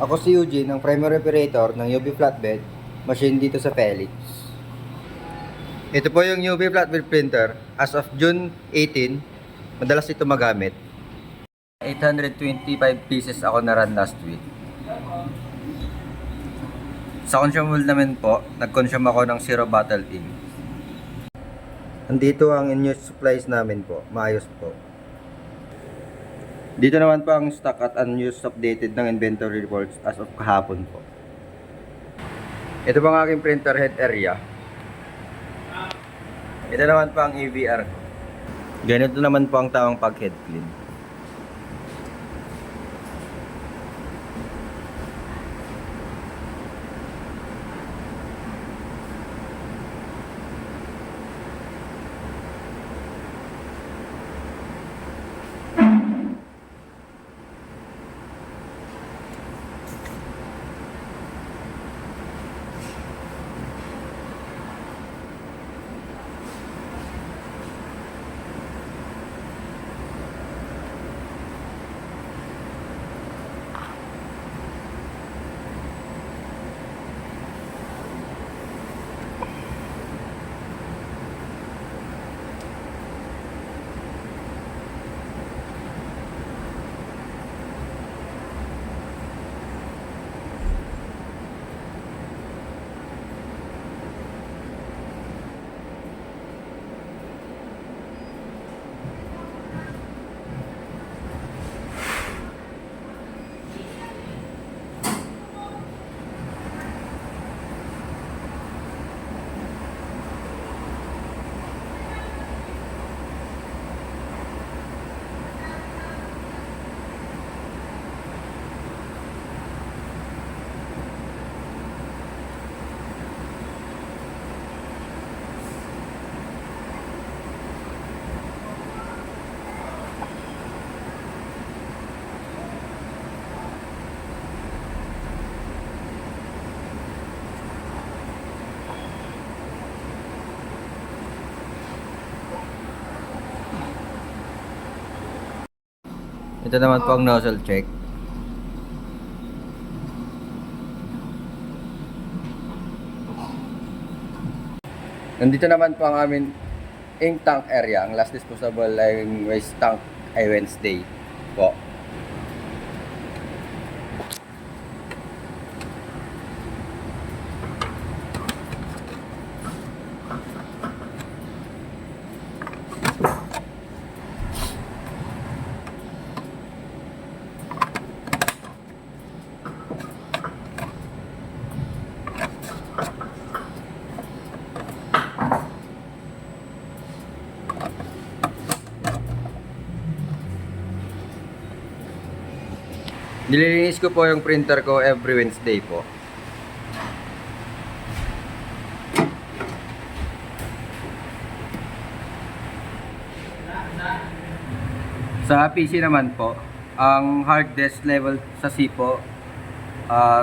Ako si Eugene, ang primary operator ng UV Flatbed machine dito sa Felix. Ito po yung UV Flatbed printer. As of June 18, madalas ito magamit. 825 pieces ako na run last week. Sa consumable naman po, nag-consume ako ng 0 bottle ink. Andito ang in-use supplies namin po. Maayos po. Dito naman po ang stock at unused updated ng inventory reports as of kahapon po. Ito po ang aking printer head area. Ito naman po ang EVR ko. Ganito naman po ang tamang pag-head clean. Ito naman po ang nozzle check. Nandito naman po ang amin ink tank area. Ang last disposable ay waste tank ay Wednesday po. Nililinis ko po yung printer ko every Wednesday po. Sa PC naman po, ang hard disk level sa C po,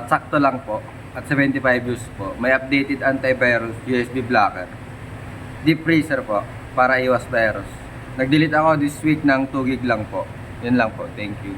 sakto lang po. At 75 views po. May updated antivirus USB blocker. Deep freezer po, para iwas virus. Nag-delete ako this week ng 2 gig lang po. Yun lang po. Thank you.